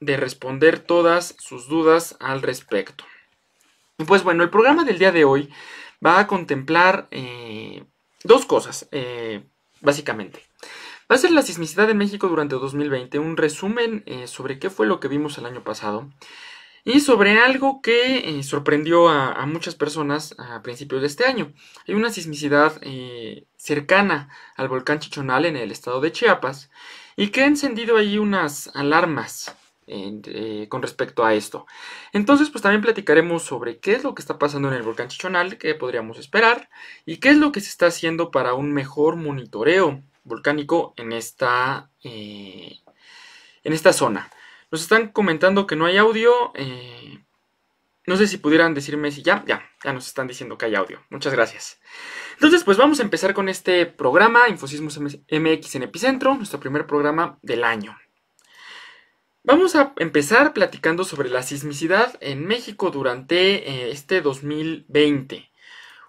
de responder todas sus dudas al respecto. Y pues bueno, el programa del día de hoy va a contemplar dos cosas, básicamente. Va a ser la sismicidad en México durante 2020, un resumen sobre qué fue lo que vimos el año pasado y sobre algo que sorprendió a muchas personas a principios de este año. Hay una sismicidad cercana al volcán Chichonal en el estado de Chiapas y que ha encendido ahí unas alarmas con respecto a esto. Entonces, pues también platicaremos sobre qué es lo que está pasando en el volcán Chichonal, qué podríamos esperar y qué es lo que se está haciendo para un mejor monitoreo volcánico en esta zona. Nos están comentando que no hay audio. No sé si pudieran decirme si ya nos están diciendo que hay audio. Muchas gracias. Entonces, pues vamos a empezar con este programa, Infosismos MX en Epicentro, nuestro primer programa del año. Vamos a empezar platicando sobre la sismicidad en México durante este 2020.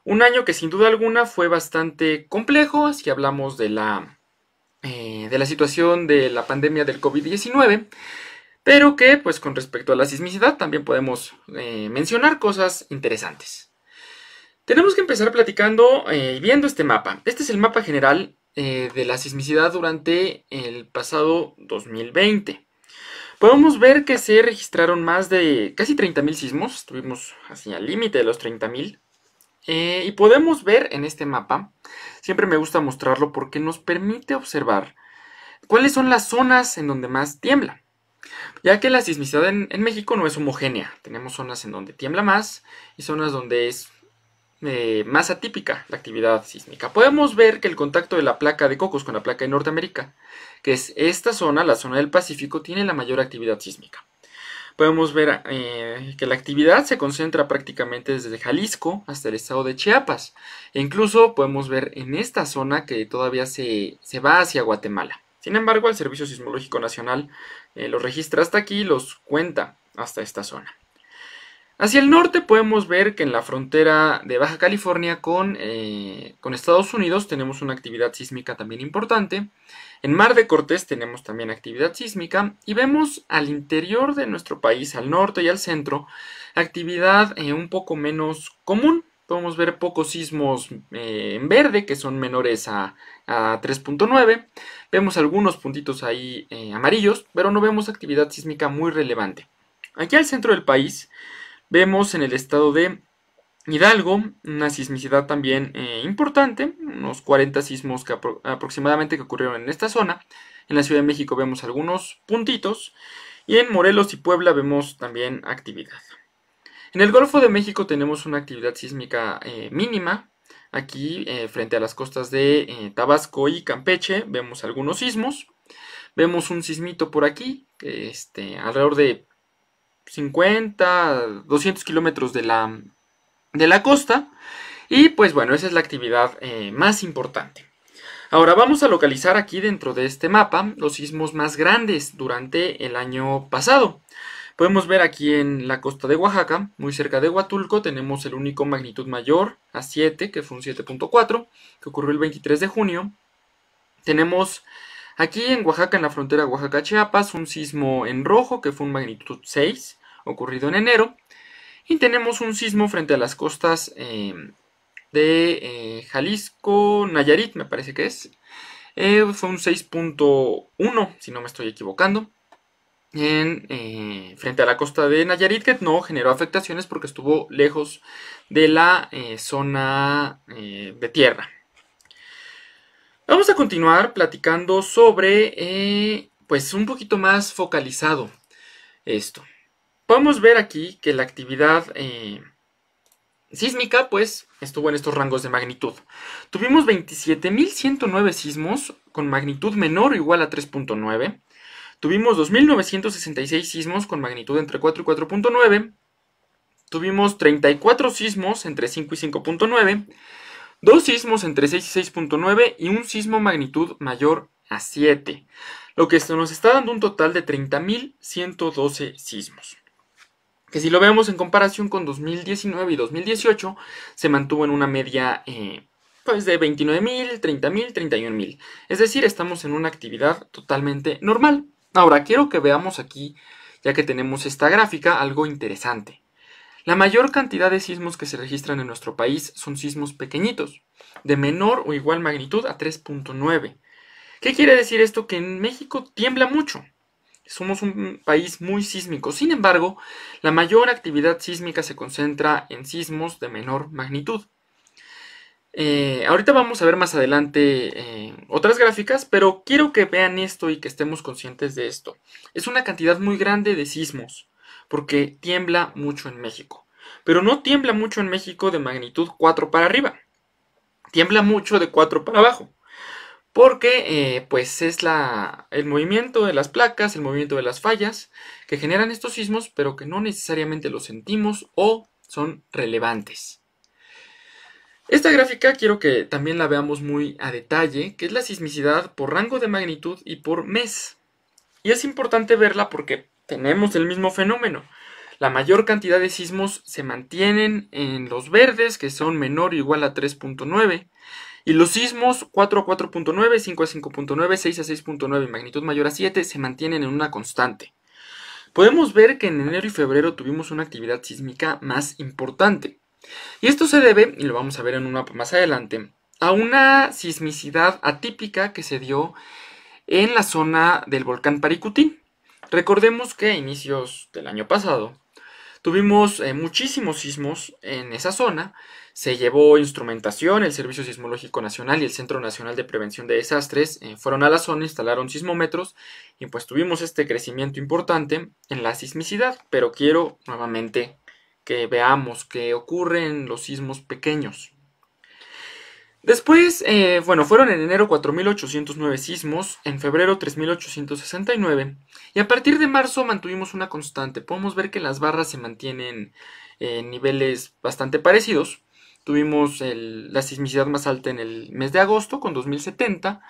Un año que sin duda alguna fue bastante complejo, si hablamos de la situación de la pandemia del COVID-19, pero que pues con respecto a la sismicidad también podemos mencionar cosas interesantes. Tenemos que empezar platicando viendo este mapa. Este es el mapa general de la sismicidad durante el pasado 2020. Podemos ver que se registraron más de casi 30.000 sismos, estuvimos así al límite de los 30.000. Y podemos ver en este mapa, siempre me gusta mostrarlo porque nos permite observar cuáles son las zonas en donde más tiembla. Ya que la sismicidad en México no es homogénea, tenemos zonas en donde tiembla más y zonas donde es más atípica la actividad sísmica. Podemos ver que el contacto de la placa de Cocos con la placa de Norteamérica, que es esta zona, la zona del Pacífico, tiene la mayor actividad sísmica. Podemos ver que la actividad se concentra prácticamente desde Jalisco hasta el estado de Chiapas. E incluso podemos ver en esta zona que todavía se va hacia Guatemala. Sin embargo, el Servicio Sismológico Nacional los registra hasta aquí y los cuenta hasta esta zona. Hacia el norte podemos ver que en la frontera de Baja California con Estados Unidos tenemos una actividad sísmica también importante. En Mar de Cortés tenemos también actividad sísmica y vemos al interior de nuestro país, al norte y al centro, actividad un poco menos común. Podemos ver pocos sismos en verde que son menores a 3.9. Vemos algunos puntitos ahí amarillos, pero no vemos actividad sísmica muy relevante. Aquí al centro del país vemos en el estado de Hidalgo una sismicidad también importante, unos 40 sismos aproximadamente que ocurrieron en esta zona. En la Ciudad de México vemos algunos puntitos y en Morelos y Puebla vemos también actividad. En el Golfo de México tenemos una actividad sísmica mínima. Aquí frente a las costas de Tabasco y Campeche vemos algunos sismos. Vemos un sismito por aquí, alrededor de 50, 200 kilómetros de la costa. Y pues bueno, esa es la actividad más importante. Ahora vamos a localizar aquí dentro de este mapa los sismos más grandes durante el año pasado. Podemos ver aquí en la costa de Oaxaca, muy cerca de Huatulco, tenemos el único magnitud mayor a 7, que fue un 7.4, que ocurrió el 23 de junio. Tenemos aquí en Oaxaca, en la frontera Oaxaca-Chiapas, un sismo en rojo, que fue un magnitud 6, ocurrido en enero. Y tenemos un sismo frente a las costas de Jalisco, Nayarit, me parece que es. Fue un 6.1, si no me estoy equivocando. Frente a la costa de Nayarit, que no generó afectaciones porque estuvo lejos de la zona de tierra. Vamos a continuar platicando sobre, pues un poquito más focalizado esto. Podemos ver aquí que la actividad sísmica pues estuvo en estos rangos de magnitud. Tuvimos 27.109 sismos con magnitud menor o igual a 3.9. Tuvimos 2.966 sismos con magnitud entre 4 y 4.9. Tuvimos 34 sismos entre 5 y 5.9. 2 sismos entre 6 y 6.9 y un sismo magnitud mayor a 7. Lo que nos está dando un total de 30.112 sismos. Que si lo vemos en comparación con 2019 y 2018, se mantuvo en una media pues de 29.000, 30.000, 31.000. Es decir, estamos en una actividad totalmente normal. Ahora, quiero que veamos aquí ya que tenemos esta gráfica, algo interesante. La mayor cantidad de sismos que se registran en nuestro país son sismos pequeñitos, de menor o igual magnitud a 3.9. ¿Qué quiere decir esto? Que en México tiembla mucho. Somos un país muy sísmico. Sin embargo, la mayor actividad sísmica se concentra en sismos de menor magnitud. Ahorita vamos a ver más adelante otras gráficas, pero quiero que vean esto y que estemos conscientes de esto. Es una cantidad muy grande de sismos, porque tiembla mucho en México. Pero no tiembla mucho en México de magnitud 4 para arriba. Tiembla mucho de 4 para abajo. Porque pues es el movimiento de las placas, el movimiento de las fallas que generan estos sismos, pero que no necesariamente los sentimos o son relevantes. Esta gráfica quiero que también la veamos muy a detalle, que es la sismicidad por rango de magnitud y por mes. Y es importante verla porque tenemos el mismo fenómeno. La mayor cantidad de sismos se mantienen en los verdes, que son menor o igual a 3.9. Y los sismos 4 a 4.9, 5 a 5.9, 6 a 6.9 y magnitud mayor a 7 se mantienen en una constante. Podemos ver que en enero y febrero tuvimos una actividad sísmica más importante. Y esto se debe, y lo vamos a ver en un mapa más adelante, a una sismicidad atípica que se dio en la zona del volcán Paricutín. Recordemos que a inicios del año pasado tuvimos muchísimos sismos en esa zona. Se llevó instrumentación, el Servicio Sismológico Nacional y el Centro Nacional de Prevención de Desastres fueron a la zona, instalaron sismómetros y pues tuvimos este crecimiento importante en la sismicidad. Pero quiero nuevamente que veamos qué ocurre en los sismos pequeños. Después, fueron en enero 4.809 sismos, en febrero 3.869 y a partir de marzo mantuvimos una constante. Podemos ver que las barras se mantienen en niveles bastante parecidos. Tuvimos la sismicidad más alta en el mes de agosto con 2070.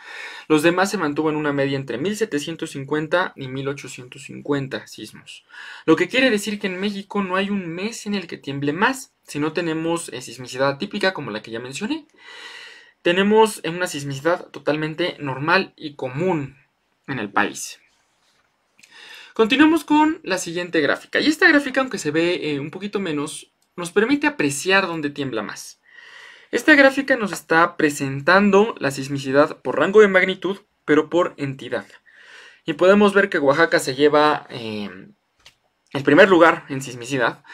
Los demás se mantuvo en una media entre 1750 y 1850 sismos. Lo que quiere decir que en México no hay un mes en el que tiemble más, si no tenemos sismicidad atípica como la que ya mencioné. Tenemos una sismicidad totalmente normal y común en el país. Continuamos con la siguiente gráfica. Y esta gráfica, aunque se ve un poquito menos, nos permite apreciar dónde tiembla más. Esta gráfica nos está presentando la sismicidad por rango de magnitud, pero por entidad. Y podemos ver que Oaxaca se lleva el primer lugar en sismicidad.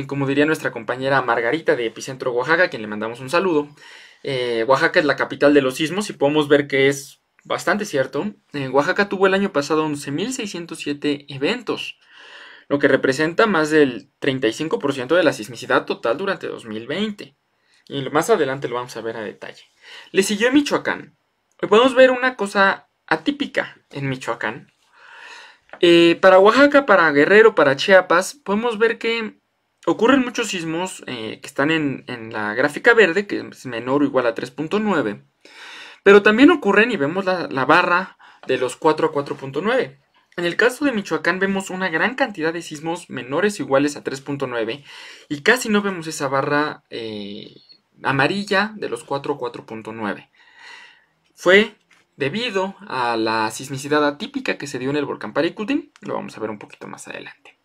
Como diría nuestra compañera Margarita de Epicentro Oaxaca, a quien le mandamos un saludo. Oaxaca es la capital de los sismos y podemos ver que es bastante cierto. Oaxaca tuvo el año pasado 11.607 eventos, lo que representa más del 35% de la sismicidad total durante 2020. Y más adelante lo vamos a ver a detalle. Le siguió Michoacán. Hoy podemos ver una cosa atípica en Michoacán. Para Oaxaca, para Guerrero, para Chiapas, podemos ver que ocurren muchos sismos que están en la gráfica verde, que es menor o igual a 3.9. Pero también ocurren, y vemos la barra de los 4 a 4.9. En el caso de Michoacán vemos una gran cantidad de sismos menores o iguales a 3.9 y casi no vemos esa barra amarilla de los 4 a 4.9. Fue debido a la sismicidad atípica que se dio en el volcán Paricutín. Lo vamos a ver un poquito más adelante.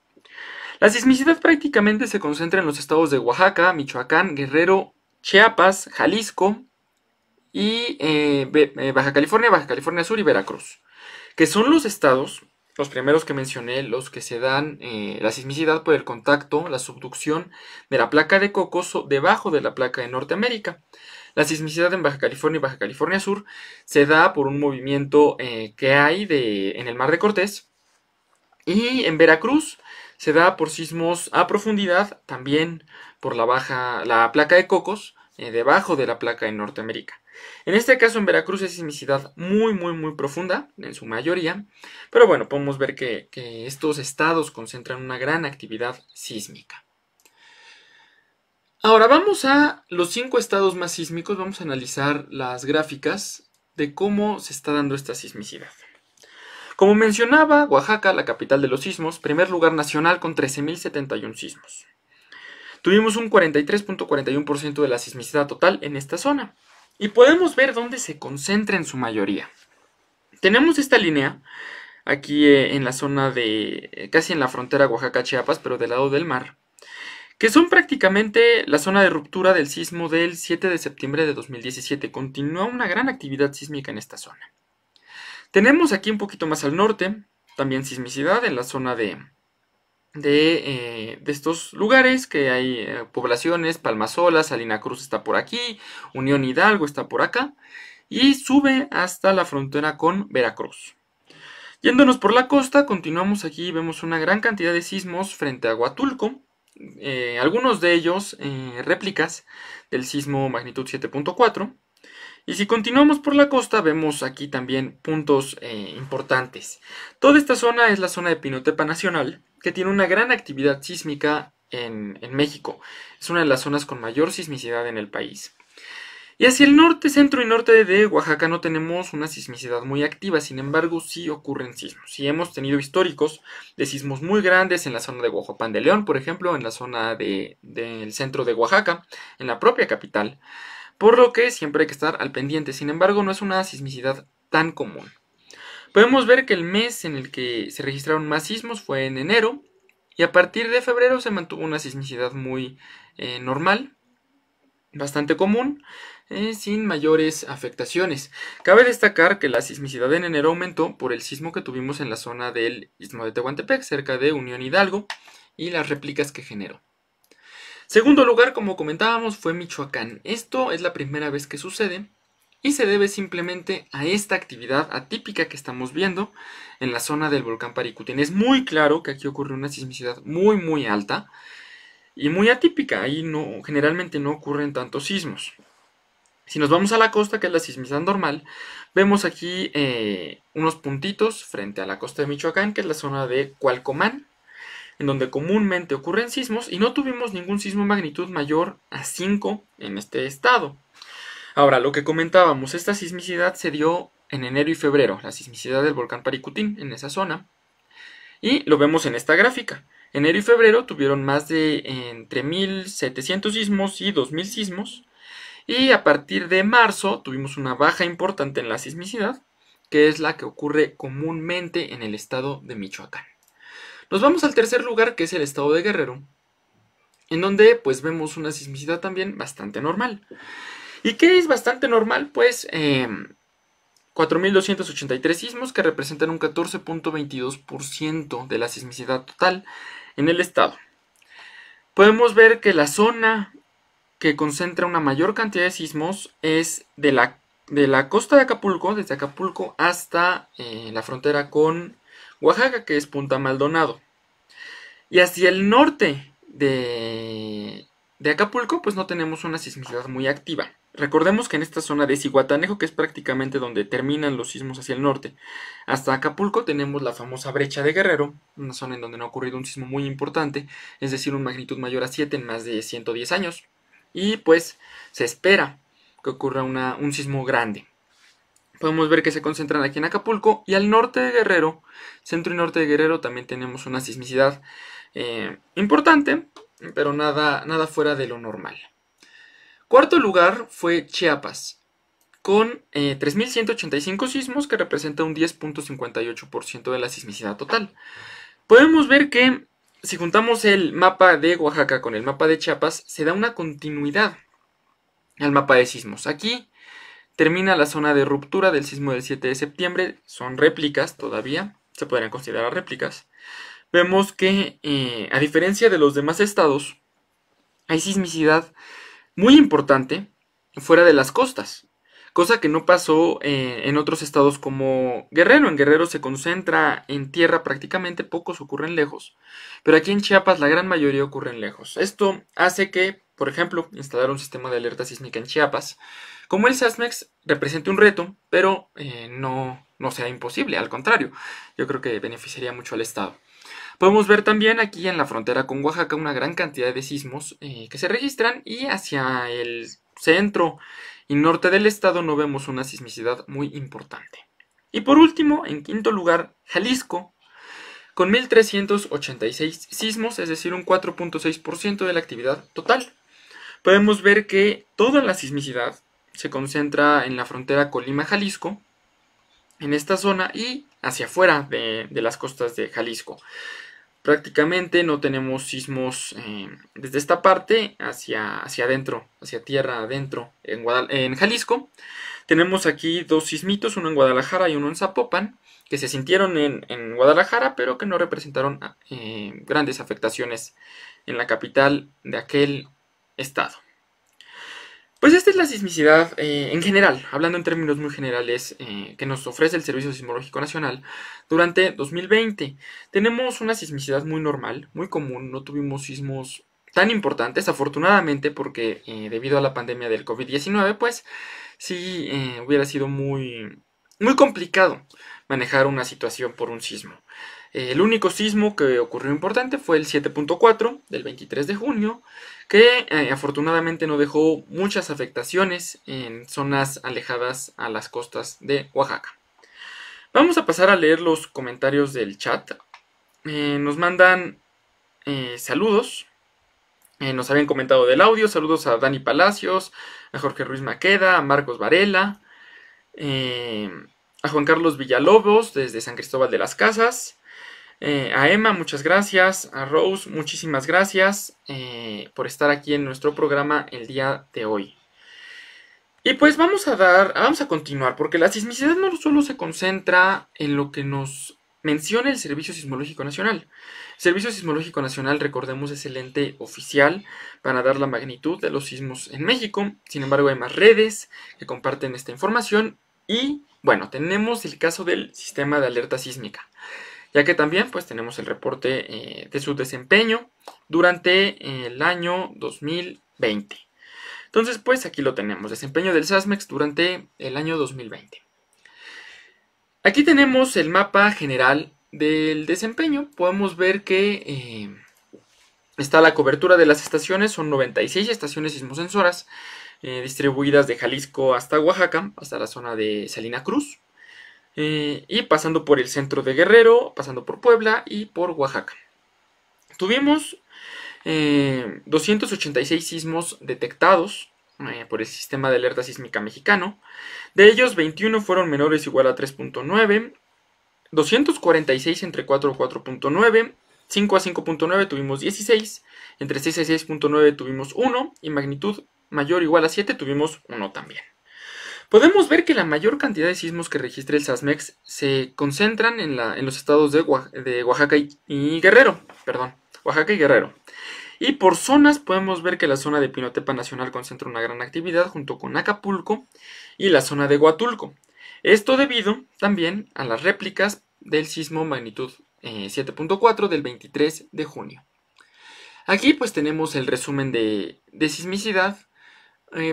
La sismicidad prácticamente se concentra en los estados de Oaxaca, Michoacán, Guerrero, Chiapas, Jalisco y Baja California Sur y Veracruz, que son los estados, los primeros que mencioné, los que se dan la sismicidad por el contacto, la subducción de la placa de Cocos debajo de la placa de Norteamérica. La sismicidad en Baja California y Baja California Sur se da por un movimiento que hay en el Mar de Cortés, y en Veracruz se da por sismos a profundidad, también por la placa de Cocos, debajo de la placa de Norteamérica. En este caso en Veracruz es sismicidad muy profunda, en su mayoría, pero bueno, podemos ver que estos estados concentran una gran actividad sísmica. Ahora vamos a los 5 estados más sísmicos, vamos a analizar las gráficas de cómo se está dando esta sismicidad. Como mencionaba, Oaxaca, la capital de los sismos, primer lugar nacional con 13.071 sismos. Tuvimos un 43.41% de la sismicidad total en esta zona. Y podemos ver dónde se concentra en su mayoría. Tenemos esta línea aquí en la zona de, casi en la frontera Oaxaca-Chiapas, pero del lado del mar, que son prácticamente la zona de ruptura del sismo del 7 de septiembre de 2017. Continúa una gran actividad sísmica en esta zona. Tenemos aquí un poquito más al norte, también sismicidad en la zona de estos lugares, que hay poblaciones, Palmasola, Salina Cruz está por aquí, Unión Hidalgo está por acá, y sube hasta la frontera con Veracruz. Yéndonos por la costa, continuamos aquí y vemos una gran cantidad de sismos frente a Huatulco, algunos de ellos réplicas del sismo magnitud 7.4. Y si continuamos por la costa, vemos aquí también puntos importantes. Toda esta zona es la zona de Pinotepa Nacional, que tiene una gran actividad sísmica en México. Es una de las zonas con mayor sismicidad en el país. Y hacia el norte, centro y norte de Oaxaca no tenemos una sismicidad muy activa, sin embargo sí ocurren sismos. Sí hemos tenido históricos de sismos muy grandes en la zona de Huajuapan de León, por ejemplo, en la zona del centro de Oaxaca, en la propia capital, por lo que siempre hay que estar al pendiente. Sin embargo, no es una sismicidad tan común. Podemos ver que el mes en el que se registraron más sismos fue en enero, y a partir de febrero se mantuvo una sismicidad muy normal, bastante común, sin mayores afectaciones. Cabe destacar que la sismicidad en enero aumentó por el sismo que tuvimos en la zona del Istmo de Tehuantepec, cerca de Unión Hidalgo, y las réplicas que generó. Segundo lugar, como comentábamos, fue Michoacán. Esto es la primera vez que sucede y se debe simplemente a esta actividad atípica que estamos viendo en la zona del volcán Paricutín. Es muy claro que aquí ocurre una sismicidad muy alta y muy atípica. Ahí generalmente no ocurren tantos sismos. Si nos vamos a la costa, que es la sismicidad normal, vemos aquí unos puntitos frente a la costa de Michoacán, que es la zona de Cualcomán, en donde comúnmente ocurren sismos, y no tuvimos ningún sismo magnitud mayor a 5 en este estado. Ahora, lo que comentábamos, esta sismicidad se dio en enero y febrero, la sismicidad del volcán Paricutín en esa zona, y lo vemos en esta gráfica. Enero y febrero tuvieron más de entre 1700 sismos y 2000 sismos, y a partir de marzo tuvimos una baja importante en la sismicidad, que es la que ocurre comúnmente en el estado de Michoacán. Nos vamos al tercer lugar, que es el estado de Guerrero, en donde pues vemos una sismicidad también bastante normal. ¿Y qué es bastante normal? Pues 4.283 sismos, que representan un 14.22% de la sismicidad total en el estado. Podemos ver que la zona que concentra una mayor cantidad de sismos es de la costa de Acapulco, desde Acapulco hasta la frontera con Oaxaca, que es Punta Maldonado. Y hacia el norte de Acapulco, pues no tenemos una sismicidad muy activa. Recordemos que en esta zona de Zihuatanejo, que es prácticamente donde terminan los sismos hacia el norte, hasta Acapulco tenemos la famosa brecha de Guerrero, una zona en donde no ha ocurrido un sismo muy importante, es decir, una magnitud mayor a 7 en más de 110 años. Y pues se espera que ocurra un sismo grande. Podemos ver que se concentran aquí en Acapulco, y al norte de Guerrero, centro y norte de Guerrero, también tenemos una sismicidad importante, pero nada fuera de lo normal. Cuarto lugar fue Chiapas, con 3.185 sismos, que representa un 10.58% de la sismicidad total. Podemos ver que si juntamos el mapa de Oaxaca con el mapa de Chiapas, se da una continuidad al mapa de sismos. Aquí termina la zona de ruptura del sismo del 7 de septiembre, son réplicas todavía, se podrían considerar réplicas. Vemos que, a diferencia de los demás estados, hay sismicidad muy importante fuera de las costas, cosa que no pasó en otros estados como Guerrero. En Guerrero se concentra en tierra prácticamente, pocos ocurren lejos, pero aquí en Chiapas la gran mayoría ocurren lejos. Esto hace que, por ejemplo, instalar un sistema de alerta sísmica en Chiapas, como el SASMEX, represente un reto, pero no sea imposible, al contrario, yo creo que beneficiaría mucho al estado. Podemos ver también aquí en la frontera con Oaxaca una gran cantidad de sismos que se registran, y hacia el centro y norte del estado no vemos una sismicidad muy importante. Y por último, en quinto lugar, Jalisco, con 1.386 sismos, es decir, un 4.6% de la actividad total. Podemos ver que toda la sismicidad se concentra en la frontera Colima-Jalisco, en esta zona y hacia afuera de las costas de Jalisco. Prácticamente no tenemos sismos desde esta parte hacia adentro, hacia tierra adentro en Jalisco. Tenemos aquí dos sismitos, uno en Guadalajara y uno en Zapopan, que se sintieron en Guadalajara, pero que no representaron grandes afectaciones en la capital de aquel estado. Pues esta es la sismicidad en general, hablando en términos muy generales, que nos ofrece el Servicio Sismológico Nacional durante 2020. Tenemos una sismicidad muy normal, muy común, no tuvimos sismos tan importantes, afortunadamente, porque debido a la pandemia del COVID-19, pues sí hubiera sido muy complicado manejar una situación por un sismo. El único sismo que ocurrió importante fue el 7.4 del 23 de junio, que afortunadamente no dejó muchas afectaciones en zonas alejadas a las costas de Oaxaca. Vamos a pasar a leer los comentarios del chat. Nos mandan saludos. Nos habían comentado del audio. Saludos a Dani Palacios, a Jorge Ruiz Maqueda, a Marcos Varela, a Juan Carlos Villalobos desde San Cristóbal de las Casas. A Emma, muchas gracias. A Rose, muchísimas gracias por estar aquí en nuestro programa el día de hoy. Y pues vamos a continuar, porque la sismicidad no solo se concentra en lo que nos menciona el Servicio Sismológico Nacional. El Servicio Sismológico Nacional, recordemos, es el ente oficial para dar la magnitud de los sismos en México. Sin embargo, hay más redes que comparten esta información. Y bueno, tenemos el caso del sistema de alerta sísmica, ya que también pues tenemos el reporte de su desempeño durante el año 2020. Entonces pues aquí lo tenemos, desempeño del SASMEX durante el año 2020. Aquí tenemos el mapa general del desempeño. Podemos ver que está la cobertura de las estaciones, son 96 estaciones sismosensoras distribuidas de Jalisco hasta Oaxaca, hasta la zona de Salina Cruz. Y pasando por el centro de Guerrero, pasando por Puebla y por Oaxaca. Tuvimos 286 sismos detectados por el sistema de alerta sísmica mexicano. De ellos, 21 fueron menores o igual a 3.9, 246 entre 4 a 4.9, 5 a 5.9 tuvimos 16, entre 6 a 6.9 tuvimos 1 y magnitud mayor o igual a 7 tuvimos 1 también. Podemos ver que la mayor cantidad de sismos que registra el SASMEX se concentran en los estados de Oaxaca y Guerrero. Oaxaca y Guerrero. Y por zonas podemos ver que la zona de Pinotepa Nacional concentra una gran actividad junto con Acapulco y la zona de Huatulco. Esto debido también a las réplicas del sismo magnitud 7.4 del 23 de junio. Aquí pues tenemos el resumen de sismicidad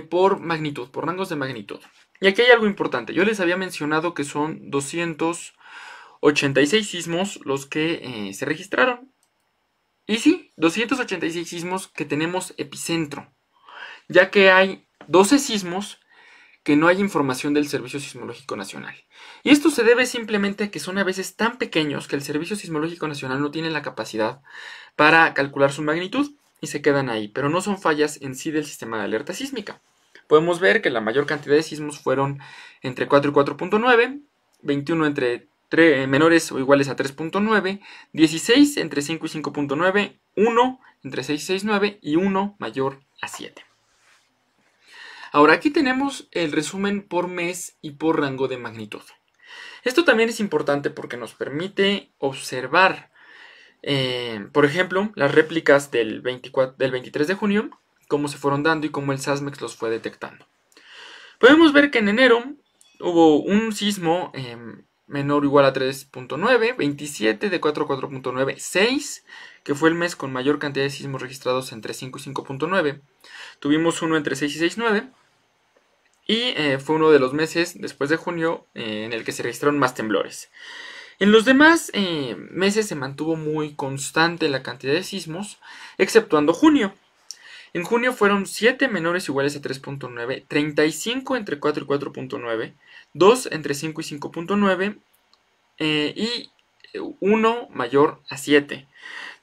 por magnitud, por rangos de magnitud. Y aquí hay algo importante. Yo les había mencionado que son 286 sismos los que se registraron. Y sí, 286 sismos que tenemos epicentro, ya que hay 12 sismos que no hay información del Servicio Sismológico Nacional. Y esto se debe simplemente a que son a veces tan pequeños que el Servicio Sismológico Nacional no tiene la capacidad para calcular su magnitud y se quedan ahí, pero no son fallas en sí del sistema de alerta sísmica. Podemos ver que la mayor cantidad de sismos fueron entre 4 y 4.9, 21 entre menores o iguales a 3.9, 16 entre 5 y 5.9, 1 entre 6 y 6.9 y 1 mayor a 7. Ahora aquí tenemos el resumen por mes y por rango de magnitud. Esto también es importante porque nos permite observar, por ejemplo, las réplicas del 23 de junio, cómo se fueron dando y cómo el SASMEX los fue detectando. Podemos ver que en enero hubo un sismo menor o igual a 3.9, 27 de 4 a 4.9, 6, que fue el mes con mayor cantidad de sismos registrados entre 5 y 5.9. Tuvimos uno entre 6 y 6.9. Y fue uno de los meses después de junio en el que se registraron más temblores. En los demás meses se mantuvo muy constante la cantidad de sismos, exceptuando junio. En junio fueron 7 menores o iguales a 3.9, 35 entre 4 y 4.9, 2 entre 5 y 5.9 y 1 mayor a 7.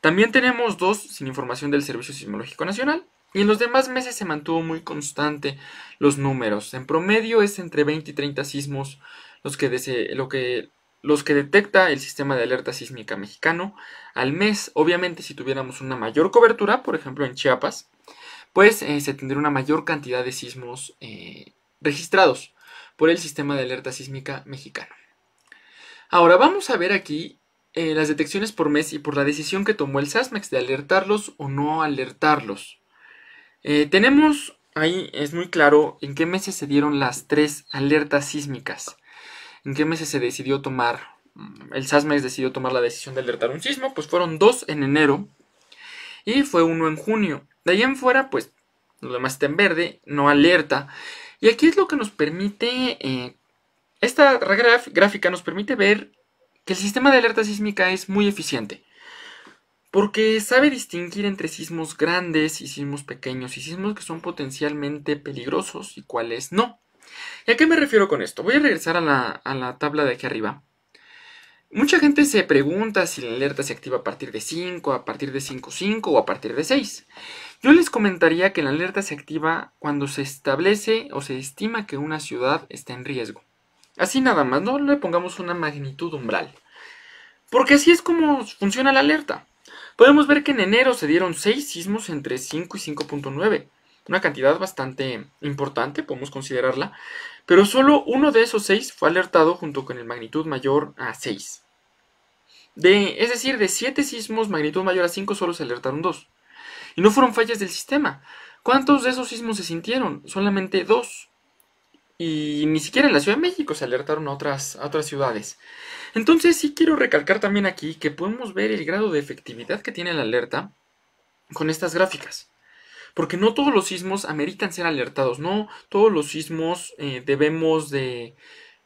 También tenemos 2 sin información del Servicio Sismológico Nacional. Y en los demás meses se mantuvo muy constante los números. En promedio es entre 20 y 30 sismos los que detecta el sistema de alerta sísmica mexicano al mes. Obviamente, si tuviéramos una mayor cobertura, por ejemplo en Chiapas, pues se tendría una mayor cantidad de sismos registrados por el sistema de alerta sísmica mexicano. Ahora vamos a ver aquí las detecciones por mes y por la decisión que tomó el SASMEX de alertarlos o no alertarlos. Tenemos ahí, es muy claro en qué meses se dieron las 3 alertas sísmicas. En qué meses se decidió tomar, el SASMEX decidió tomar la decisión de alertar un sismo. Pues fueron 2 en enero y fue 1 en junio. De ahí en fuera, pues lo demás está en verde, no alerta. Y aquí es lo que nos permite, esta gráfica nos permite ver que el sistema de alerta sísmica es muy eficiente, porque sabe distinguir entre sismos grandes y sismos pequeños, y sismos que son potencialmente peligrosos y cuáles no. ¿Y a qué me refiero con esto? Voy a regresar a la tabla de aquí arriba. Mucha gente se pregunta si la alerta se activa a partir de 5, a partir de 5.5 o a partir de 6. Yo les comentaría que la alerta se activa cuando se establece o se estima que una ciudad está en riesgo. Así nada más, no le pongamos una magnitud umbral. Porque así es como funciona la alerta. Podemos ver que en enero se dieron 6 sismos entre 5 y 5.9. Una cantidad bastante importante, podemos considerarla. Pero solo uno de esos 6 fue alertado junto con el magnitud mayor a 6. Es decir, de 7 sismos magnitud mayor a 5 solo se alertaron 2. Y no fueron fallas del sistema. ¿Cuántos de esos sismos se sintieron? Solamente 2. Y ni siquiera en la Ciudad de México se alertaron a otras ciudades. Entonces sí quiero recalcar también aquí que podemos ver el grado de efectividad que tiene la alerta con estas gráficas. Porque no todos los sismos ameritan ser alertados, no todos los sismos debemos de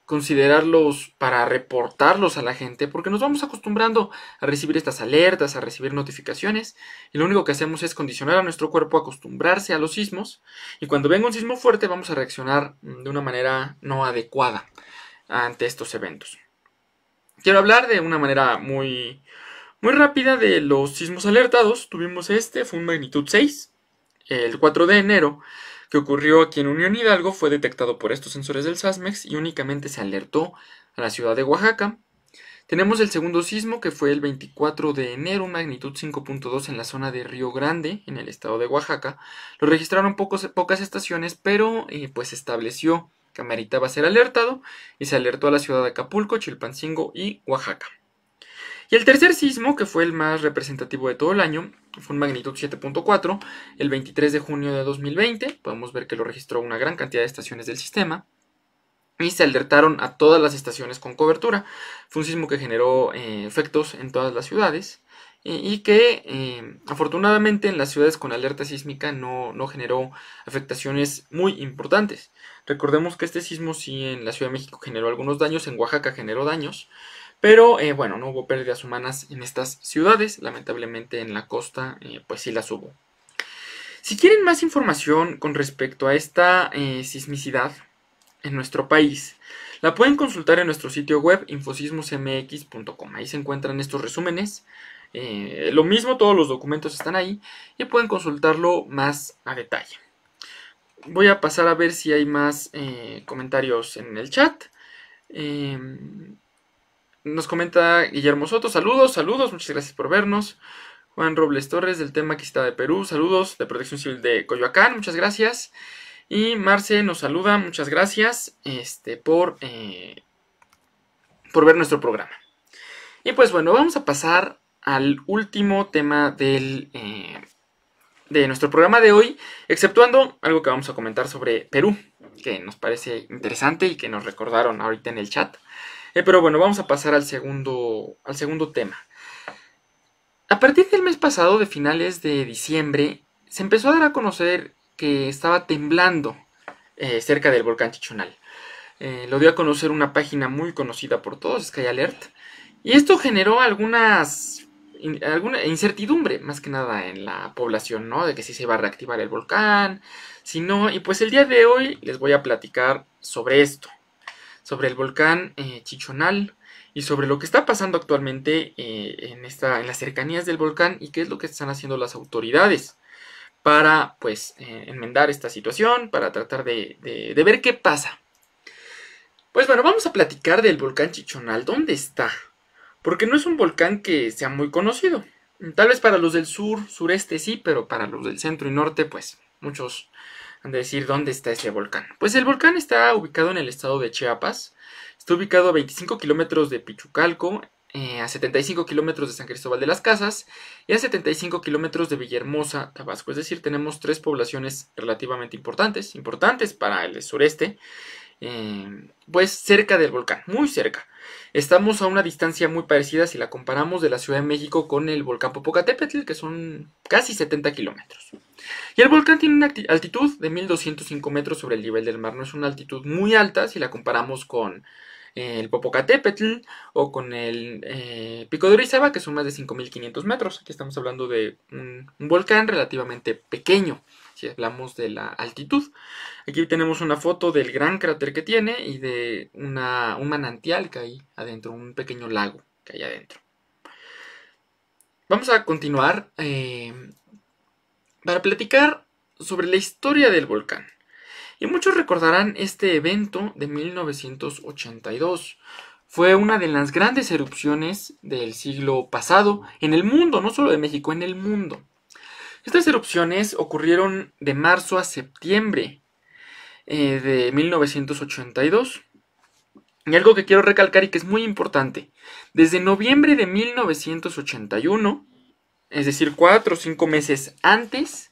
considerarlos para reportarlos a la gente, porque nos vamos acostumbrando a recibir estas alertas, a recibir notificaciones, y lo único que hacemos es condicionar a nuestro cuerpo a acostumbrarse a los sismos, y cuando venga un sismo fuerte vamos a reaccionar de una manera no adecuada ante estos eventos. Quiero hablar de una manera muy rápida de los sismos alertados. Tuvimos fue un magnitud 6, el 4 de enero, que ocurrió aquí en Unión Hidalgo, fue detectado por estos sensores del SASMEX y únicamente se alertó a la ciudad de Oaxaca. Tenemos el segundo sismo, que fue el 24 de enero, magnitud 5.2 en la zona de Río Grande, en el estado de Oaxaca. Lo registraron pocas estaciones, pero pues se estableció que ameritaba ser alertado y se alertó a la ciudad de Acapulco, Chilpancingo y Oaxaca. Y el tercer sismo, que fue el más representativo de todo el año, fue un magnitud 7.4, el 23 de junio de 2020. Podemos ver que lo registró una gran cantidad de estaciones del sistema. Y se alertaron a todas las estaciones con cobertura. Fue un sismo que generó efectos en todas las ciudades. Y que afortunadamente en las ciudades con alerta sísmica no generó afectaciones muy importantes. Recordemos que este sismo sí en la Ciudad de México generó algunos daños, en Oaxaca generó daños. Pero bueno, no hubo pérdidas humanas en estas ciudades. Lamentablemente en la costa pues sí las hubo. Si quieren más información con respecto a esta sismicidad en nuestro país, la pueden consultar en nuestro sitio web infosismosmx.com. Ahí se encuentran estos resúmenes. Lo mismo, todos los documentos están ahí y pueden consultarlo más a detalle. Voy a pasar a ver si hay más comentarios en el chat. Nos comenta Guillermo Soto, saludos, muchas gracias por vernos. Juan Robles Torres, del tema Quisita de Perú, saludos, de Protección Civil de Coyoacán, muchas gracias. Y Marce nos saluda, muchas gracias por ver nuestro programa. Y pues bueno, vamos a pasar al último tema de nuestro programa de hoy, exceptuando algo que vamos a comentar sobre Perú, que nos parece interesante y que nos recordaron ahorita en el chat. Pero bueno, vamos a pasar al segundo tema. A partir del mes pasado, de finales de diciembre, se empezó a dar a conocer que estaba temblando cerca del volcán Chichonal. Lo dio a conocer una página muy conocida por todos, Sky Alert. Y esto generó alguna incertidumbre, más que nada en la población, ¿no? De que si se iba a reactivar el volcán, si no. Y pues el día de hoy les voy a platicar sobre esto. Sobre el volcán Chichonal y sobre lo que está pasando actualmente en las cercanías del volcán y qué es lo que están haciendo las autoridades para pues enmendar esta situación, para tratar de ver qué pasa. Pues bueno, vamos a platicar del volcán Chichonal. ¿Dónde está? Porque no es un volcán que sea muy conocido. Tal vez para los del sur, sureste sí, pero para los del centro y norte, pues muchos han de decir dónde está ese volcán. Pues el volcán está ubicado en el estado de Chiapas. Está ubicado a 25 kilómetros de Pichucalco, a 75 kilómetros de San Cristóbal de las Casas y a 75 kilómetros de Villahermosa, Tabasco. Es decir, tenemos tres poblaciones relativamente importantes para el sureste, pues cerca del volcán, muy cerca. Estamos a una distancia muy parecida si la comparamos de la Ciudad de México con el volcán Popocatépetl, que son casi 70 kilómetros. Y el volcán tiene una altitud de 1205 metros sobre el nivel del mar. No es una altitud muy alta si la comparamos con el Popocatépetl o con el Pico de Orizaba, que son más de 5500 metros. Aquí estamos hablando de un volcán relativamente pequeño, si hablamos de la altitud. Aquí tenemos una foto del gran cráter que tiene y de un manantial que hay adentro, un pequeño lago que hay adentro. Vamos a continuar para platicar sobre la historia del volcán. Y muchos recordarán este evento de 1982. Fue una de las grandes erupciones del siglo pasado en el mundo, no solo de México, en el mundo. Estas erupciones ocurrieron de marzo a septiembre de 1982. Y algo que quiero recalcar y que es muy importante, desde noviembre de 1981, es decir, 4 o 5 meses antes,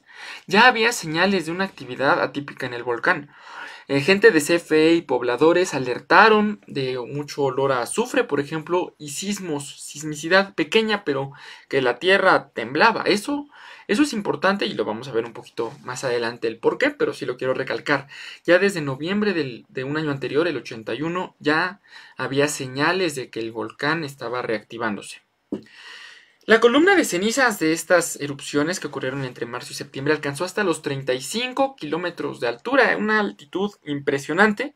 ya había señales de una actividad atípica en el volcán. Gente de CFE y pobladores alertaron de mucho olor a azufre, por ejemplo, y sismicidad pequeña, pero que la tierra temblaba. Eso es importante y lo vamos a ver un poquito más adelante el por qué, pero sí lo quiero recalcar. Ya desde noviembre de un año anterior, el 81, ya había señales de que el volcán estaba reactivándose. La columna de cenizas de estas erupciones que ocurrieron entre marzo y septiembre alcanzó hasta los 35 kilómetros de altura, una altitud impresionante.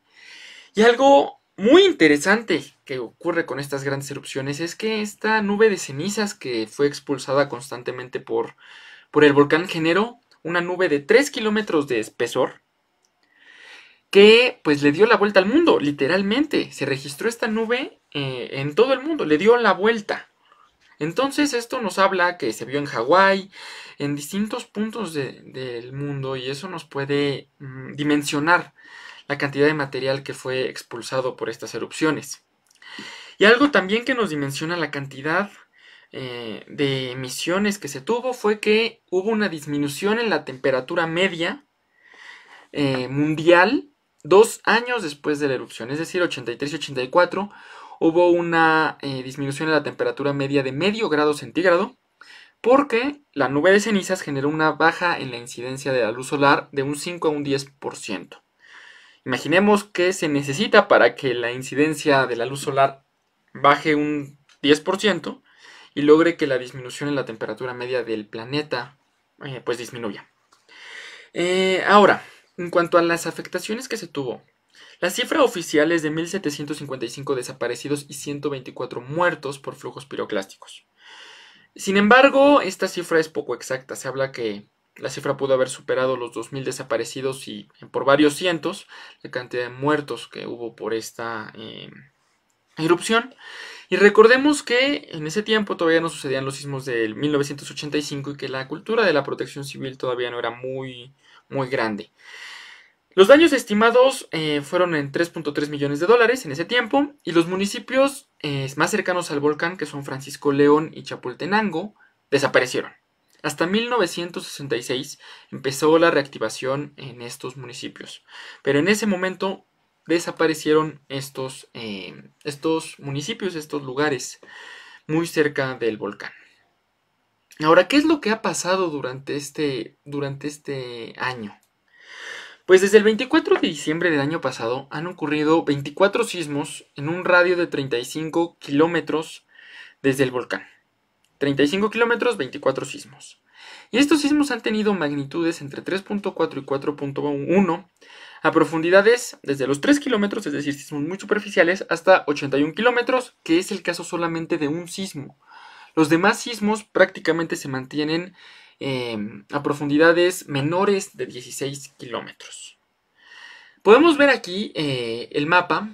Y algo muy interesante que ocurre con estas grandes erupciones es que esta nube de cenizas que fue expulsada constantemente por el volcán generó una nube de 3 kilómetros de espesor que pues le dio la vuelta al mundo, literalmente. Se registró esta nube en todo el mundo, le dio la vuelta. Entonces esto nos habla que se vio en Hawái, en distintos puntos del mundo, y eso nos puede dimensionar la cantidad de material que fue expulsado por estas erupciones. Y algo también que nos dimensiona la cantidad de emisiones que se tuvo fue que hubo una disminución en la temperatura media mundial 2 años después de la erupción, es decir, 83 y 84. Hubo una disminución en la temperatura media de medio grado centígrado porque la nube de cenizas generó una baja en la incidencia de la luz solar de un 5 a un 10%. Imaginemos que se necesita para que la incidencia de la luz solar baje un 10% y logre que la disminución en la temperatura media del planeta pues disminuya. Ahora, en cuanto a las afectaciones que se tuvo, la cifra oficial es de 1.755 desaparecidos y 124 muertos por flujos piroclásticos. Sin embargo, esta cifra es poco exacta. Se habla que la cifra pudo haber superado los 2.000 desaparecidos y por varios cientos la cantidad de muertos que hubo por esta erupción. Y recordemos que en ese tiempo todavía no sucedían los sismos del 1985 y que la cultura de la protección civil todavía no era muy grande. Los daños estimados fueron en 3.3 millones de dólares en ese tiempo, y los municipios más cercanos al volcán, que son Francisco León y Chapultenango, desaparecieron. Hasta 1966 empezó la reactivación en estos municipios, pero en ese momento desaparecieron estos municipios, estos lugares muy cerca del volcán. Ahora, ¿qué es lo que ha pasado durante este año? Pues desde el 24 de diciembre del año pasado han ocurrido 24 sismos en un radio de 35 kilómetros desde el volcán. 35 kilómetros, 24 sismos. Y estos sismos han tenido magnitudes entre 3.4 y 4.1 a profundidades desde los 3 kilómetros, es decir, sismos muy superficiales, hasta 81 kilómetros, que es el caso solamente de un sismo. Los demás sismos prácticamente se mantienen a profundidades menores de 16 kilómetros. Podemos ver aquí el mapa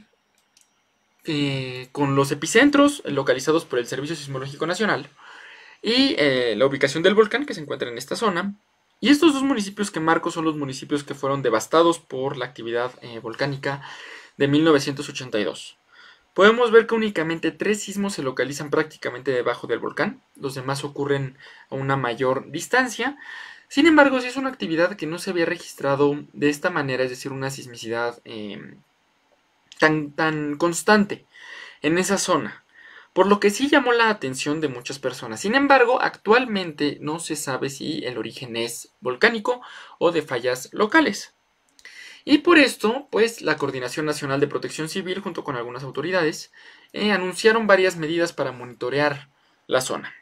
con los epicentros localizados por el Servicio Sismológico Nacional y la ubicación del volcán que se encuentra en esta zona. Y estos dos municipios que marco son los municipios que fueron devastados por la actividad volcánica de 1982. Podemos ver que únicamente 3 sismos se localizan prácticamente debajo del volcán, los demás ocurren a una mayor distancia. Sin embargo, sí es una actividad que no se había registrado de esta manera, es decir, una sismicidad tan constante en esa zona, por lo que sí llamó la atención de muchas personas. Sin embargo, actualmente no se sabe si el origen es volcánico o de fallas locales. Y por esto, pues la Coordinación Nacional de Protección Civil, junto con algunas autoridades, anunciaron varias medidas para monitorear la zona.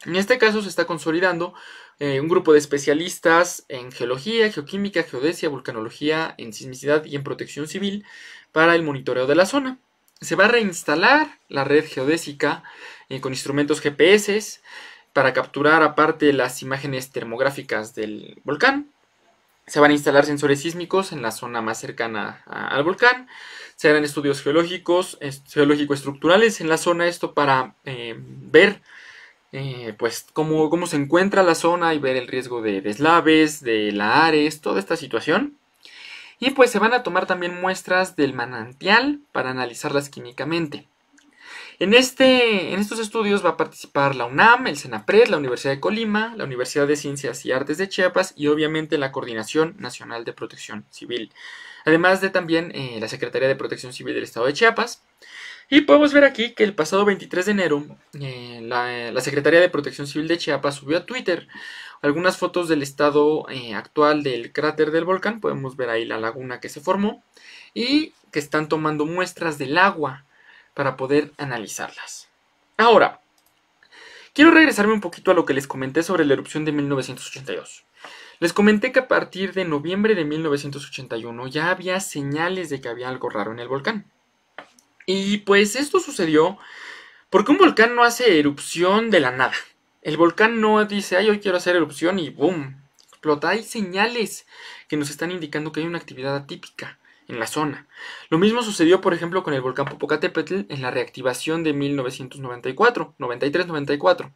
En este caso se está consolidando un grupo de especialistas en geología, geoquímica, geodesia, vulcanología, en sismicidad y en protección civil para el monitoreo de la zona. Se va a reinstalar la red geodésica con instrumentos GPS para capturar aparte las imágenes termográficas del volcán. Se van a instalar sensores sísmicos en la zona más cercana al volcán. Se harán estudios geológico-estructurales en la zona, esto para ver pues cómo se encuentra la zona y ver el riesgo de deslaves, de lahares, toda esta situación. Y pues se van a tomar también muestras del manantial para analizarlas químicamente. En estos estudios va a participar la UNAM, el CENAPRED, la Universidad de Colima, la Universidad de Ciencias y Artes de Chiapas y obviamente la Coordinación Nacional de Protección Civil. Además de también la Secretaría de Protección Civil del Estado de Chiapas. Y podemos ver aquí que el pasado 23 de enero la Secretaría de Protección Civil de Chiapas subió a Twitter algunas fotos del estado actual del cráter del volcán. Podemos ver ahí la laguna que se formó y que están tomando muestras del agua para poder analizarlas. Ahora, quiero regresarme un poquito a lo que les comenté sobre la erupción de 1982. Les comenté que a partir de noviembre de 1981 ya había señales de que había algo raro en el volcán. Y pues esto sucedió porque un volcán no hace erupción de la nada. El volcán no dice, ay, hoy quiero hacer erupción y boom, explota. Hay señales que nos están indicando que hay una actividad atípica en la zona. Lo mismo sucedió, por ejemplo, con el volcán Popocatépetl en la reactivación de 1994, 93-94.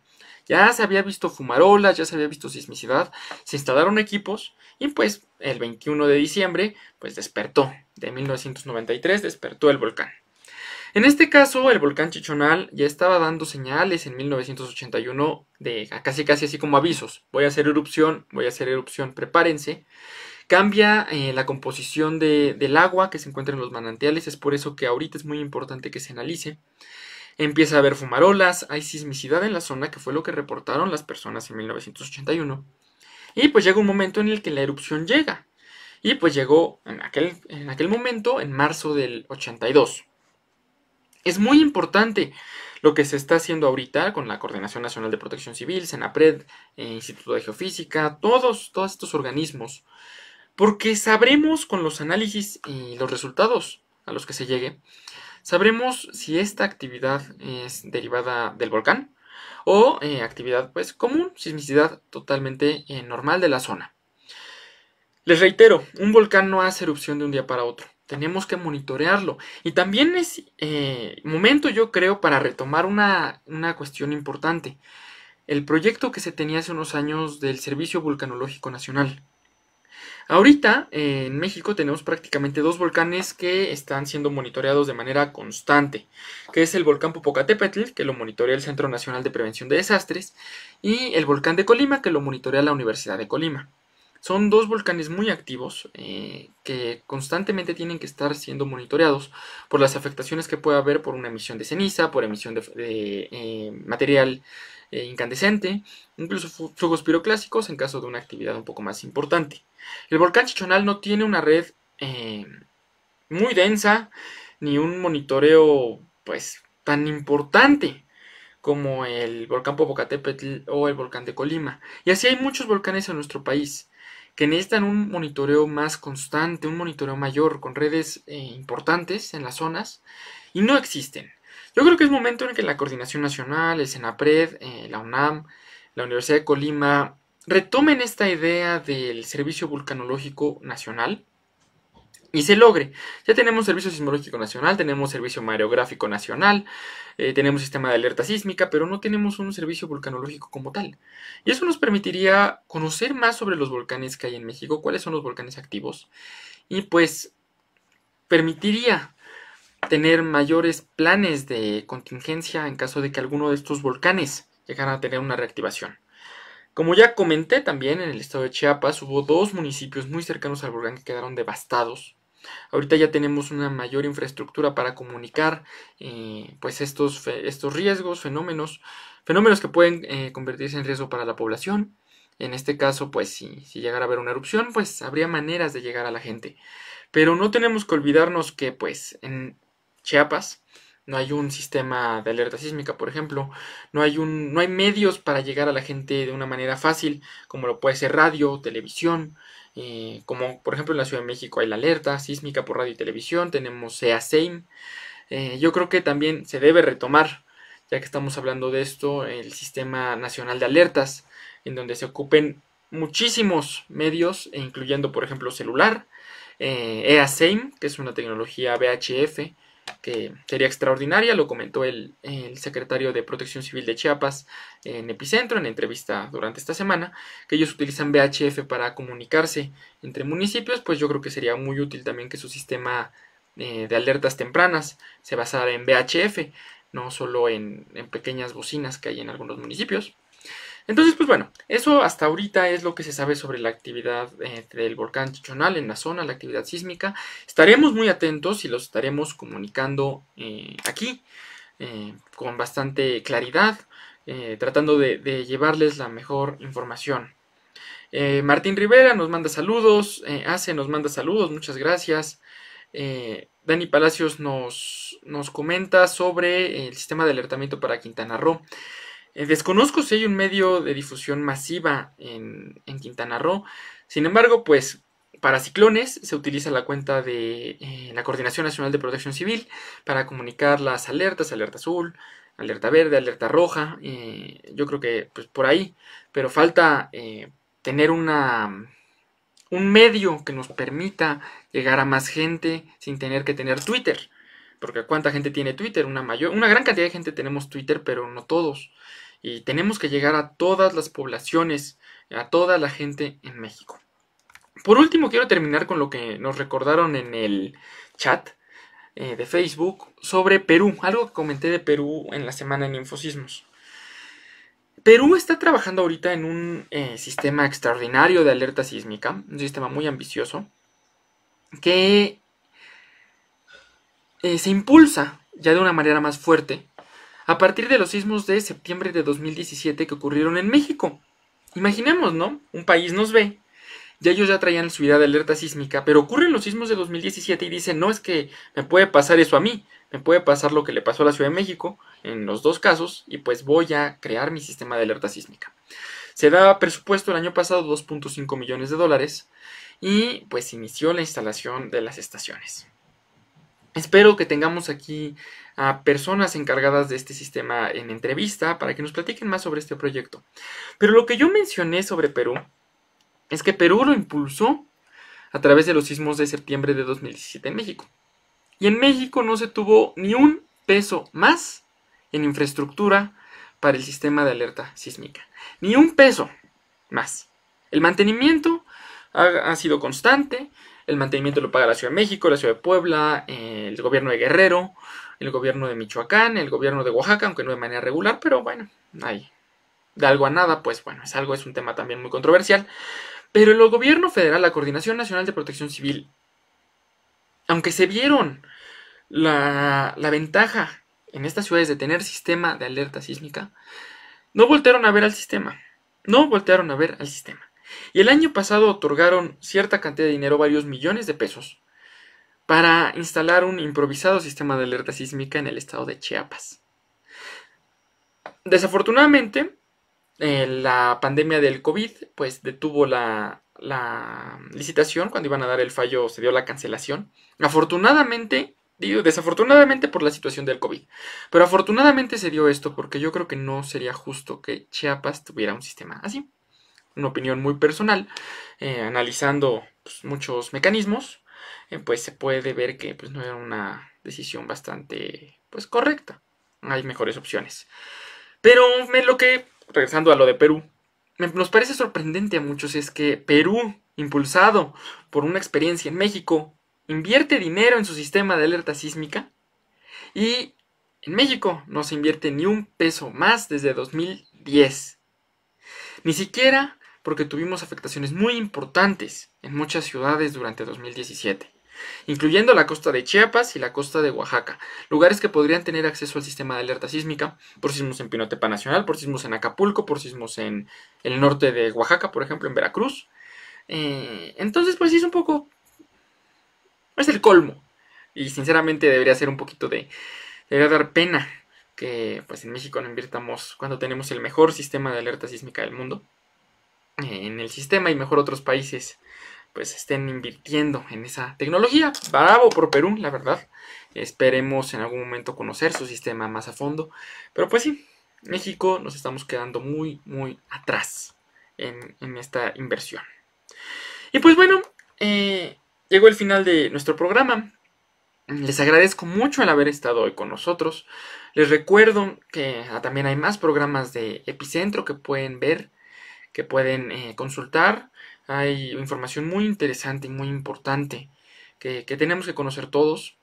Ya se había visto fumarolas, ya se había visto sismicidad, se instalaron equipos y pues el 21 de diciembre pues despertó. De 1993 despertó el volcán. En este caso, el volcán Chichonal ya estaba dando señales en 1981 de casi así como avisos. Voy a hacer erupción, prepárense. Cambia la composición del agua que se encuentra en los manantiales, es por eso que ahorita es muy importante que se analice. Empieza a haber fumarolas, hay sismicidad en la zona, que fue lo que reportaron las personas en 1981. Y pues llega un momento en el que la erupción llega. Y pues llegó en aquel momento, en marzo del 82. Es muy importante lo que se está haciendo ahorita con la Coordinación Nacional de Protección Civil, CENAPRED, Instituto de Geofísica, todos estos organismos, porque sabremos con los análisis y los resultados a los que se llegue, sabremos si esta actividad es derivada del volcán o actividad pues común, sismicidad totalmente normal de la zona. Les reitero, un volcán no hace erupción de un día para otro. Tenemos que monitorearlo. Y también es momento, yo creo, para retomar una cuestión importante. El proyecto que se tenía hace unos años del Servicio Vulcanológico Nacional. Ahorita en México tenemos prácticamente 2 volcanes que están siendo monitoreados de manera constante, que es el volcán Popocatépetl, que lo monitorea el Centro Nacional de Prevención de Desastres, y el volcán de Colima, que lo monitorea la Universidad de Colima. Son 2 volcanes muy activos que constantemente tienen que estar siendo monitoreados por las afectaciones que puede haber por una emisión de ceniza, por emisión de material incandescente, incluso flujos piroclásticos en caso de una actividad un poco más importante. El volcán Chichonal no tiene una red muy densa ni un monitoreo pues tan importante como el volcán Popocatépetl o el volcán de Colima. Y así hay muchos volcanes en nuestro país que necesitan un monitoreo más constante, un monitoreo mayor, con redes importantes en las zonas, y no existen. Yo creo que es momento en que la Coordinación Nacional, el CENAPRED, la UNAM, la Universidad de Colima, retomen esta idea del Servicio Vulcanológico Nacional y se logre. Ya tenemos Servicio Sismológico Nacional, tenemos Servicio Mareográfico Nacional, tenemos sistema de alerta sísmica, pero no tenemos un servicio vulcanológico como tal. Y eso nos permitiría conocer más sobre los volcanes que hay en México, cuáles son los volcanes activos, y pues permitiría tener mayores planes de contingencia en caso de que alguno de estos volcanes llegara a tener una reactivación. Como ya comenté también, en el estado de Chiapas hubo 2 municipios muy cercanos al volcán que quedaron devastados. Ahorita ya tenemos una mayor infraestructura para comunicar pues estos riesgos, fenómenos que pueden convertirse en riesgo para la población. En este caso, pues si llegara a haber una erupción, pues habría maneras de llegar a la gente. Pero no tenemos que olvidarnos que pues en Chiapas no hay un sistema de alerta sísmica, por ejemplo, no hay medios para llegar a la gente de una manera fácil, como lo puede ser radio, televisión, como por ejemplo en la Ciudad de México hay la alerta sísmica por radio y televisión, tenemos SEASEIM. Yo creo que también se debe retomar, ya que estamos hablando de esto, el Sistema Nacional de Alertas, en donde se ocupen muchísimos medios, incluyendo por ejemplo celular, EASEIM, que es una tecnología VHF, que sería extraordinaria, lo comentó el secretario de Protección Civil de Chiapas en Epicentro, en entrevista durante esta semana, que ellos utilizan VHF para comunicarse entre municipios, pues yo creo que sería muy útil también que su sistema de alertas tempranas se basara en VHF, no solo en pequeñas bocinas que hay en algunos municipios. Entonces, pues bueno, eso hasta ahorita es lo que se sabe sobre la actividad del volcán Chichonal en la zona, la actividad sísmica. Estaremos muy atentos y los estaremos comunicando aquí con bastante claridad, tratando de llevarles la mejor información. Martín Rivera nos manda saludos, Ace nos manda saludos, muchas gracias. Dani Palacios nos comenta sobre el sistema de alertamiento para Quintana Roo. Desconozco si hay un medio de difusión masiva en Quintana Roo. Sin embargo, pues para ciclones se utiliza la cuenta de la Coordinación Nacional de Protección Civil para comunicar las alertas, alerta azul, alerta verde, alerta roja. Yo creo que pues por ahí, pero falta tener un medio que nos permita llegar a más gente sin tener que tener Twitter. Porque ¿cuánta gente tiene Twitter? Una gran cantidad de gente tenemos Twitter, pero no todos. Y tenemos que llegar a todas las poblaciones, a toda la gente en México. Por último, quiero terminar con lo que nos recordaron en el chat de Facebook sobre Perú. Algo que comenté de Perú en la semana en Infosismos. Perú está trabajando ahorita en un sistema extraordinario de alerta sísmica, un sistema muy ambicioso, que se impulsa ya de una manera más fuerte a partir de los sismos de septiembre de 2017 que ocurrieron en México. Imaginemos, ¿no? Un país nos ve, ya ellos ya traían su idea de alerta sísmica, pero ocurren los sismos de 2017 y dicen, no, es que me puede pasar eso a mí, me puede pasar lo que le pasó a la Ciudad de México, en los 2 casos, y pues voy a crear mi sistema de alerta sísmica. Se da presupuesto el año pasado $2.5 millones y pues inició la instalación de las estaciones. Espero que tengamos aquí a personas encargadas de este sistema en entrevista para que nos platiquen más sobre este proyecto. Pero lo que yo mencioné sobre Perú es que Perú lo impulsó a través de los sismos de septiembre de 2017 en México. Y en México no se tuvo ni un peso más en infraestructura para el sistema de alerta sísmica. Ni un peso más. El mantenimiento ha sido constante. El mantenimiento lo paga la Ciudad de México, la Ciudad de Puebla, el gobierno de Guerrero, el gobierno de Michoacán, el gobierno de Oaxaca, aunque no de manera regular, pero bueno, hay de algo a nada, pues bueno, es un tema también muy controversial. Pero el gobierno federal, la Coordinación Nacional de Protección Civil, aunque se vieron la ventaja en estas ciudades de tener sistema de alerta sísmica, no voltearon a ver al sistema. Y el año pasado otorgaron cierta cantidad de dinero, varios millones de pesos, para instalar un improvisado sistema de alerta sísmica en el estado de Chiapas. Desafortunadamente, la pandemia del COVID pues detuvo la licitación. Cuando iban a dar el fallo se dio la cancelación. Desafortunadamente por la situación del COVID. Pero afortunadamente se dio esto porque yo creo que no sería justo que Chiapas tuviera un sistema así. Una opinión muy personal, analizando pues, muchos mecanismos. pues se puede ver que pues, no era una decisión bastante pues correcta. Hay mejores opciones. Pero regresando a lo de Perú, nos parece sorprendente a muchos es que Perú, impulsado por una experiencia en México, invierte dinero en su sistema de alerta sísmica y en México no se invierte ni un peso más desde 2010. Ni siquiera porque tuvimos afectaciones muy importantes en muchas ciudades durante 2017, incluyendo la costa de Chiapas y la costa de Oaxaca, lugares que podrían tener acceso al sistema de alerta sísmica por sismos en Pinotepa Nacional, por sismos en Acapulco, por sismos en el norte de Oaxaca, por ejemplo, en Veracruz. Entonces, pues sí, es un poco... es el colmo. Y sinceramente debería ser un poquito de... debería dar pena que pues en México no invirtamos cuando tenemos el mejor sistema de alerta sísmica del mundo. En el sistema y mejor otros países pues estén invirtiendo en esa tecnología. Bravo por Perú, la verdad. Esperemos en algún momento conocer su sistema más a fondo. Pero pues sí, México nos estamos quedando muy, muy atrás en esta inversión. Y pues bueno, llegó el final de nuestro programa. Les agradezco mucho el haber estado hoy con nosotros. Les recuerdo que también hay más programas de Epicentro que pueden ver, que pueden consultar. Hay información muy interesante y muy importante que tenemos que conocer todos.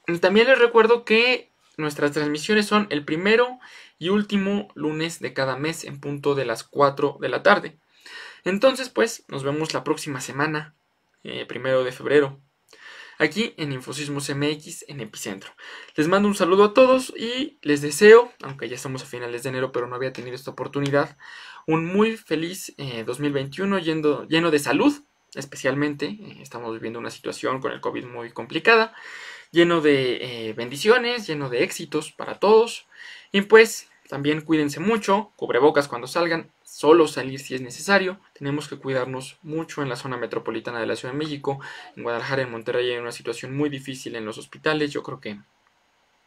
Y también les recuerdo que nuestras transmisiones son el primero y último lunes de cada mes en punto de las 4 de la tarde. Entonces, pues, nos vemos la próxima semana, 1 de febrero, aquí en Infosismos MX en Epicentro. Les mando un saludo a todos y les deseo, aunque ya estamos a finales de enero, pero no había tenido esta oportunidad, un muy feliz 2021 lleno de salud, especialmente. Estamos viviendo una situación con el COVID muy complicada, lleno de bendiciones, lleno de éxitos para todos. Y pues también cuídense mucho, cubrebocas cuando salgan, solo salir si es necesario. Tenemos que cuidarnos mucho en la zona metropolitana de la Ciudad de México. En Guadalajara, en Monterrey hay una situación muy difícil en los hospitales. Yo creo que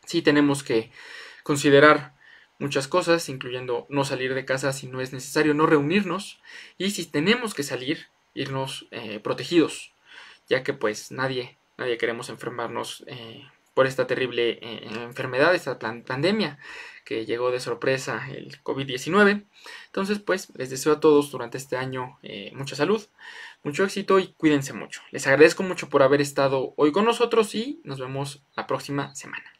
sí tenemos que considerar muchas cosas, incluyendo no salir de casa si no es necesario, no reunirnos, y si tenemos que salir, irnos protegidos, ya que pues nadie queremos enfermarnos por esta terrible enfermedad, esta pandemia que llegó de sorpresa, el COVID-19. Entonces pues les deseo a todos durante este año mucha salud, mucho éxito y cuídense mucho. Les agradezco mucho por haber estado hoy con nosotros y nos vemos la próxima semana.